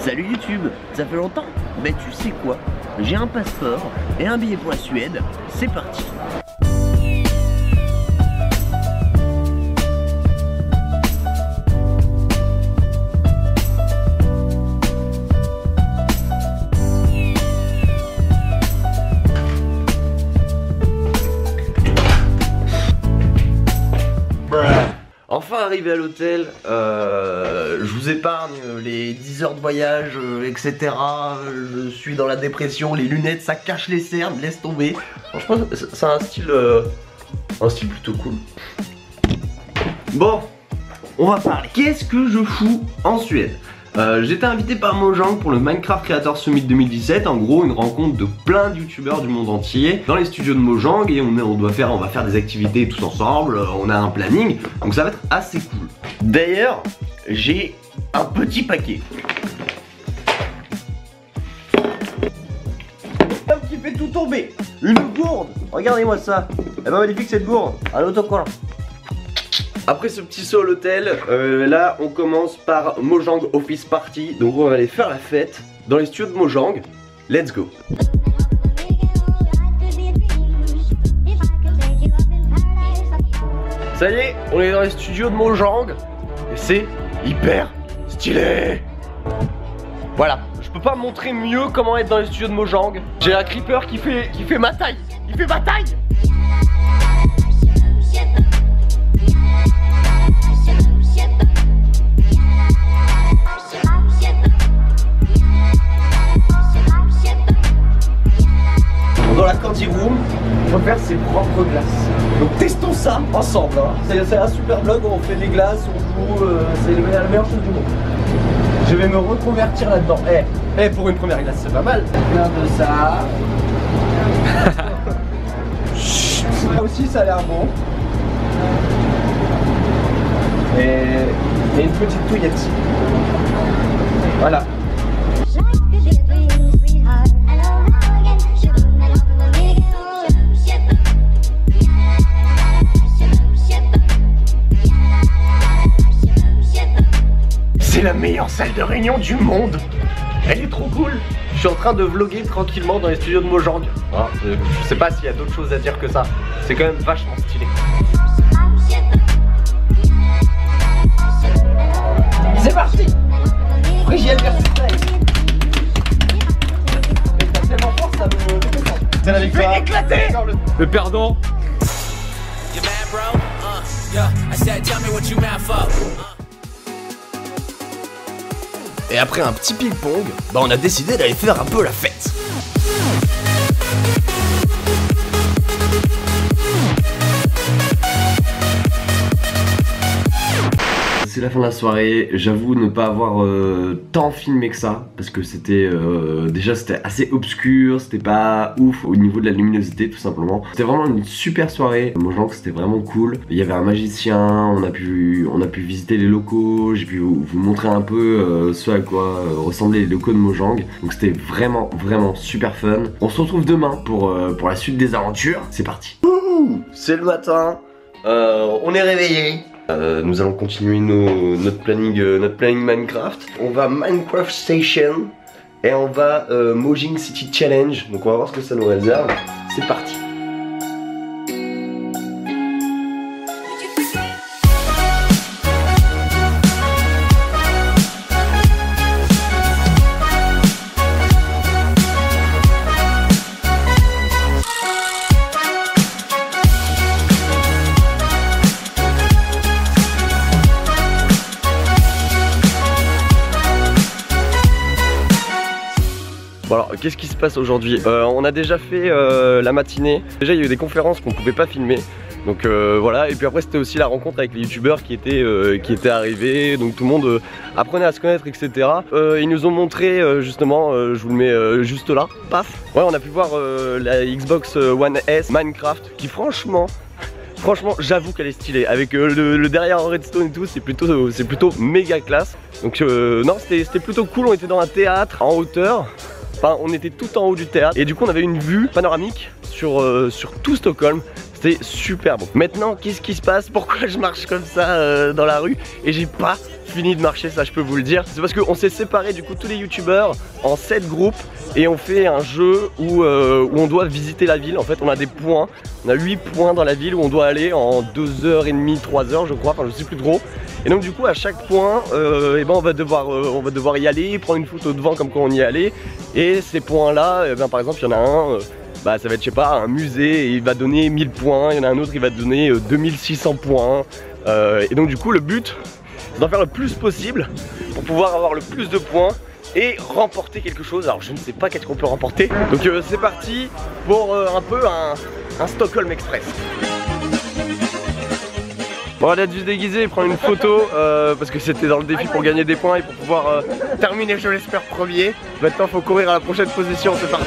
Salut YouTube, ça fait longtemps? Mais tu sais quoi? J'ai un passeport et un billet pour la Suède, c'est parti! Enfin arrivé à l'hôtel, je vous épargne les 10 heures de voyage, etc. Je suis dans la dépression, les lunettes ça cache les cernes, laisse tomber. Franchement c'est un style plutôt cool. Bon, on va parler. Qu'est-ce que je fous en Suède? J'étais invité par Mojang pour le Minecraft Creator Summit 2017, en gros une rencontre de plein de youtubeurs du monde entier dans les studios de Mojang et on va faire des activités tous ensemble, on a un planning, donc ça va être assez cool. D'ailleurs, j'ai un petit paquet. Qui fait tout tomber, une gourde, regardez-moi ça, elle est magnifique cette gourde, un autocollant. Après ce petit saut à l'hôtel, là on commence par Mojang Office Party. Donc on va aller faire la fête dans les studios de Mojang. Let's go. Ça y est, on est dans les studios de Mojang. Et c'est hyper stylé. Voilà, je peux pas montrer mieux comment être dans les studios de Mojang. J'ai un creeper qui fait ma taille. Il fait ma taille. Dans la candy room, on va faire ses propres glaces. Donc testons ça ensemble. Hein. C'est un super vlog où on fait des glaces, on joue, c'est la meilleure chose du monde. Je vais me reconvertir là-dedans. Pour une première glace, c'est pas mal. Plein de ça. Ça aussi, ça a l'air bon. Et une petite touillette. Voilà. C'est la meilleure salle de réunion du monde. Elle est trop cool. Je suis en train de vlogger tranquillement dans les studios de Mojang. Hein, je sais pas s'il y a d'autres choses à dire que ça. C'est quand même vachement stylé. C'est parti. Frigiel versus Nice. T'as tellement fort, ça me déconcentre. C'est la victoire. Éclaté. Le perdant. Et après un petit ping-pong, on a décidé d'aller faire un peu la fête. C'est la fin de la soirée, j'avoue ne pas avoir tant filmé que ça parce que c'était déjà c'était assez obscur, c'était pas ouf au niveau de la luminosité tout simplement. C'était vraiment une super soirée, Mojang c'était vraiment cool. Il y avait un magicien, on a pu visiter les locaux, j'ai pu vous montrer un peu ce à quoi ressemblaient les locaux de Mojang. Donc c'était vraiment super fun. On se retrouve demain pour la suite des aventures, c'est parti. C'est le matin, on est réveillé. Nous allons continuer notre planning Minecraft. On va Minecraft Station et on va Mojang City Challenge. Donc on va voir ce que ça nous réserve. C'est parti. Bon alors, qu'est-ce qui se passe aujourd'hui? On a déjà fait la matinée. Déjà il y a eu des conférences qu'on pouvait pas filmer. Donc voilà, et puis après c'était aussi la rencontre avec les youtubeurs qui étaient arrivés. Donc tout le monde apprenait à se connaître, etc. Ils nous ont montré justement, je vous le mets juste là, paf. Ouais, on a pu voir la Xbox One S Minecraft qui franchement j'avoue qu'elle est stylée. Avec le derrière en redstone et tout, c'est plutôt méga classe. Donc non, c'était plutôt cool, on était dans un théâtre en hauteur. Enfin, on était tout en haut du théâtre et du coup on avait une vue panoramique sur tout Stockholm. C'était super bon. Maintenant, qu'est-ce qui se passe? Pourquoi je marche comme ça dans la rue et j'ai pas fini de marcher, ça je peux vous le dire. C'est parce qu'on s'est séparés du coup tous les youtubeurs en 7 groupes et on fait un jeu où on doit visiter la ville. En fait on a des points, on a 8 points dans la ville où on doit aller en 2h30, 3h je crois, enfin je sais plus trop. Et donc du coup à chaque point et ben on va devoir y aller, prendre une photo devant comme quand on y est allé. Et ces points là, ben, par exemple il y en a un, bah, ça va être je sais pas un musée et il va donner 1000 points, il y en a un autre il va donner 2600 points. Et donc du coup le but c'est d'en faire le plus possible pour pouvoir avoir le plus de points et remporter quelque chose. Alors je ne sais pas qu'est-ce qu'on peut remporter. Donc c'est parti pour un peu un Stockholm Express. Bon, on a dû se déguiser et prendre une photo parce que c'était dans le défi pour gagner des points et pour pouvoir terminer, je l'espère, premier. Maintenant faut courir à la prochaine position, c'est parti.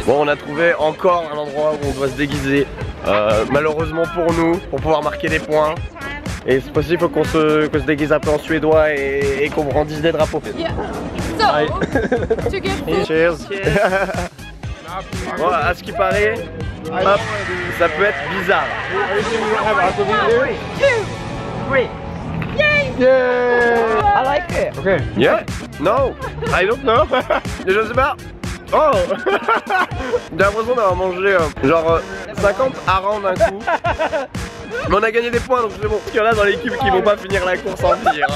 Bon, on a trouvé encore un endroit où on doit se déguiser. Malheureusement pour nous, pour pouvoir marquer des points. Et c'est possible, il faut qu'on se déguise un peu en suédois et qu'on brandisse des drapeaux. Yeah. So, Cheers. Bon, à ce qui paraît, hop, ça peut être bizarre. Yeah. I like it. Okay. Yeah? No, I don't know. Je sais pas. Oh. J'ai l'impression d'avoir mangé genre 50 harengs d'un coup. Mais on a gagné des points donc c'est bon. Il y en a dans l'équipe qui vont pas finir la course en pire.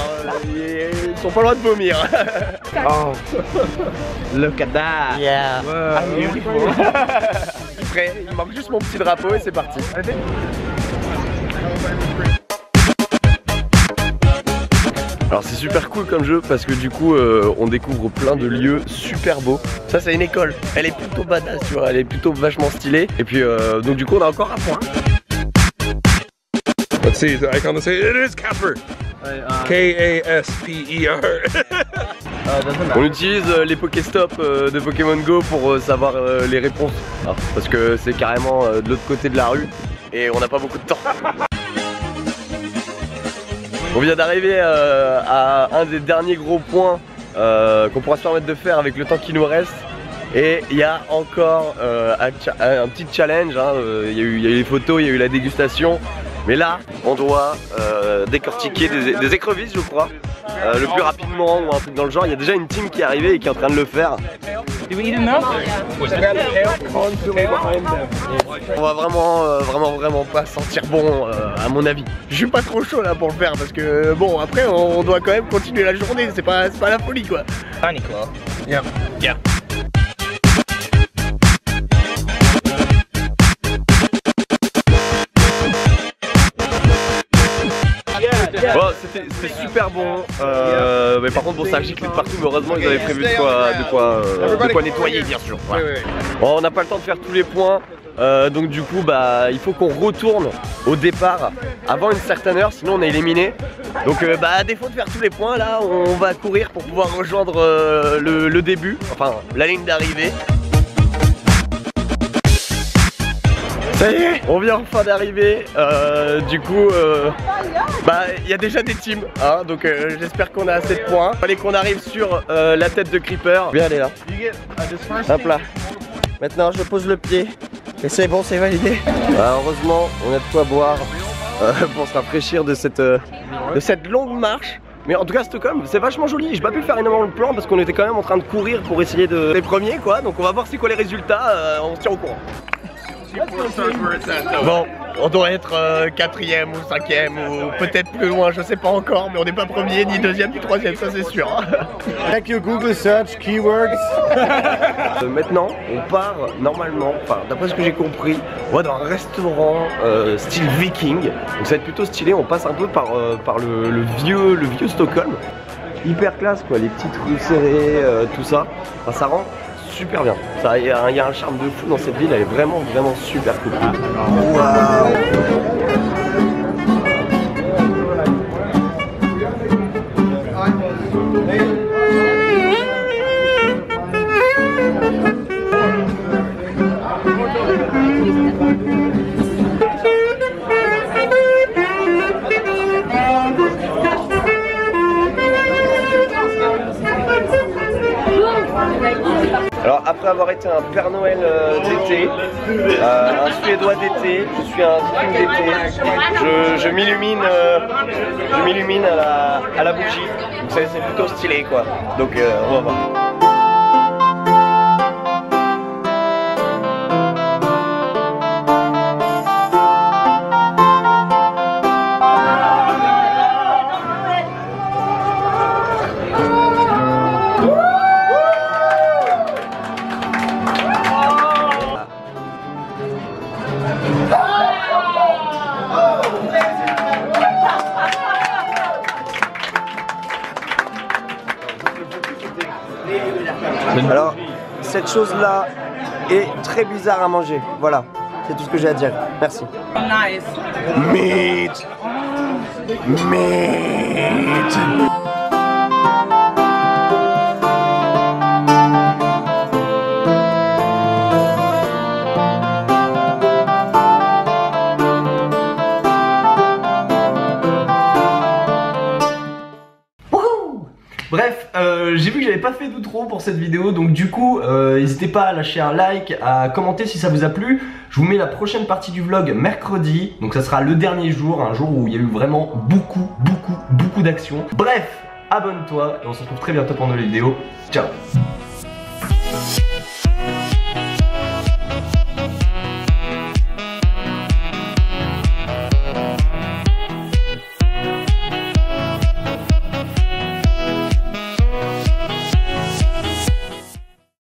Ils sont pas loin de vomir. Oh. Look at that. Yeah. Wow. Beautiful. Prêt, il manque juste mon petit drapeau et c'est parti. Alors c'est super cool comme jeu parce que du coup on découvre plein de lieux super beaux. Ça c'est une école, elle est plutôt badass tu vois, elle est plutôt vachement stylée. Et puis donc du coup on a encore un point. Let's see the icon. Let's say it is Casper. K-A-S-P-E-R. On utilise les Pokéstop de Pokémon Go pour savoir les réponses. Alors, parce que c'est carrément de l'autre côté de la rue et on n'a pas beaucoup de temps. On vient d'arriver à un des derniers gros points qu'on pourra se permettre de faire avec le temps qui nous reste. Et il y a encore un petit challenge, hein. Il y a eu les photos, il y a eu la dégustation. Mais là, on doit décortiquer des écrevisses, je crois, le plus rapidement ou un truc dans le genre. Il y a déjà une team qui est arrivée et qui est en train de le faire. On va vraiment pas sentir bon, à mon avis. Je suis pas trop chaud là pour le faire parce que bon, après on doit quand même continuer la journée. C'est pas la folie quoi. Panic. Yeah. Yeah. Bon, c'était super bon, mais par contre bon ça a giclé de partout, mais heureusement ils avaient prévu de quoi nettoyer bien sûr. Voilà. Bon, on n'a pas le temps de faire tous les points, donc du coup bah il faut qu'on retourne au départ avant une certaine heure, sinon on est éliminé. Donc bah à défaut de faire tous les points là, on va courir pour pouvoir rejoindre le début, enfin la ligne d'arrivée. Ça y est, on vient enfin d'arriver, du coup bah il y a déjà des teams, hein, donc j'espère qu'on a assez de points. Fallait qu'on arrive sur la tête de Creeper. Viens aller là. Hop là. Maintenant je pose le pied et c'est bon, c'est validé. Bah, heureusement on a de quoi boire pour se rafraîchir de cette longue marche. Mais en tout cas Stockholm c'est vachement joli. J'ai pas pu faire énormément de plans parce qu'on était quand même en train de courir pour essayer d'être les premiers quoi. Donc on va voir c'est quoi les résultats, on se tient au courant. Bon, on doit être 4ème ou 5ème ou peut-être plus loin, je sais pas encore, mais on n'est pas premier, ni deuxième, ni troisième, ça c'est sûr. Check your Google search keywords. Maintenant, on part normalement, enfin d'après ce que j'ai compris, on va dans un restaurant style viking. Donc ça va être plutôt stylé, on passe un peu par le vieux Stockholm. Hyper classe quoi, les petites rues serrées, tout ça. Enfin, ça rend super bien. Il y a un charme de fou dans cette ville, elle est vraiment super cool. Alors après avoir été un Père Noël d'été, un Suédois d'été, je suis un Viking d'été. Je m'illumine à la bougie. Donc c'est plutôt stylé quoi. Donc on va voir. Alors, cette chose-là est très bizarre à manger. Voilà, c'est tout ce que j'ai à dire. Merci. Nice. Meat. Meat. Bref, j'ai vu que j'avais pas fait d'outro pour cette vidéo, donc du coup, n'hésitez pas à lâcher un like, à commenter si ça vous a plu. Je vous mets la prochaine partie du vlog mercredi, donc ça sera le dernier jour, un jour où il y a eu vraiment beaucoup d'action. Bref, abonne-toi et on se retrouve très bientôt pour une nouvelle vidéo. Ciao.